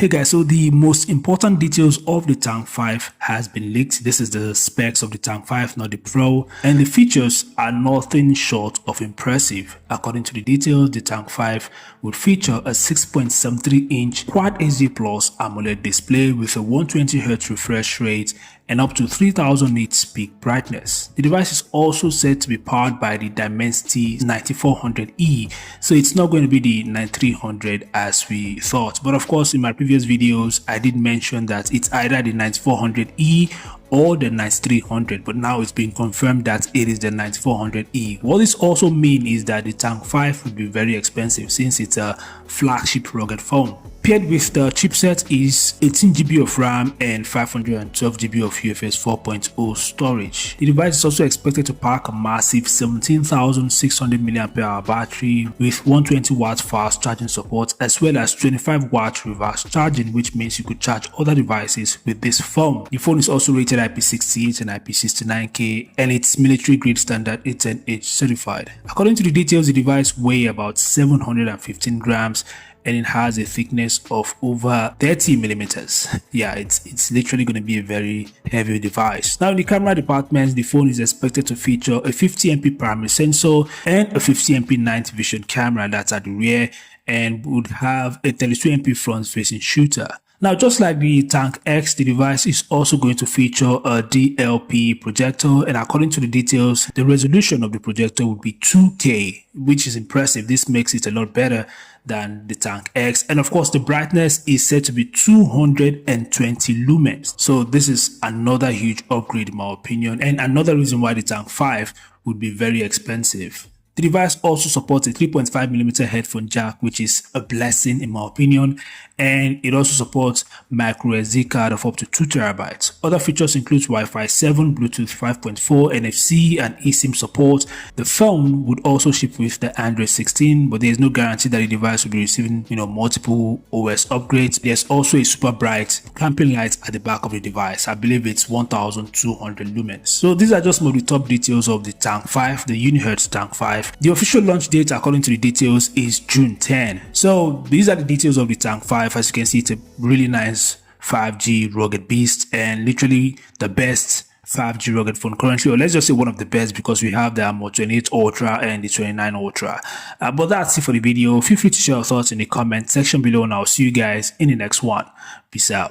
Hey guys, so the most important details of the Tank 5 has been leaked. This is the specs of the Tank 5, not the Pro, and the features are nothing short of impressive. According to the details, the Tank 5 would feature a 6.73-inch Quad HD Plus AMOLED display with a 120Hz refresh rate and up to 3000 nits peak brightness. The device is also said to be powered by the Dimensity 9400E, so it's not going to be the 9300 as we thought. But of course, in my previous videos, I did mention that it's either the 9400E or the 9300, but now it's been confirmed that it is the 9400E. What this also means is that the Tank 5 will be very expensive since it's a flagship rugged phone. Paired with the chipset is 18GB of RAM and 512GB of UFS 4.0 storage. The device is also expected to pack a massive 17,600 mAh battery with 120W fast charging support as well as 25W reverse charging, which means you could charge other devices with this phone. The phone is also rated IP68 and IP69K and it's military grade standard A10H certified. According to the details, the device weighs about 715 grams and it has a thickness of over 30 millimeters. Yeah, it's literally going to be a very heavy device. Now in the camera department, the phone is expected to feature a 50MP primary sensor and a 50MP night vision camera that's at the rear, and would have a 32MP front facing shooter. Now, just like the Tank X, the device is also going to feature a DLP projector, and according to the details, the resolution of the projector would be 2K, which is impressive. This makes it a lot better than the Tank X, and of course the brightness is said to be 220 lumens. So this is another huge upgrade in my opinion, and another reason why the Tank 5 would be very expensive. The device also supports a 3.5mm headphone jack, which is a blessing in my opinion, and it also supports micro SD card of up to 2TB. Other features include Wi-Fi 7, Bluetooth 5.4, NFC, and eSIM support. The phone would also ship with the Android 16, but there is no guarantee that the device will be receiving, multiple OS upgrades. There's also a super bright camping light at the back of the device. I believe it's 1200 lumens. So these are just some of the top details of the Tank 5, the Unihertz Tank 5. The official launch date, according to the details, is June 10. So these are the details of the Tank 5. As you can see, it's a really nice 5G rugged beast and literally the best 5G rugged phone currently, or let's just say one of the best, because we have the 28 Ultra and the 29 Ultra. But that's it for the video. Feel free to share your thoughts in the comment section below, and I'll see you guys in the next one. Peace out.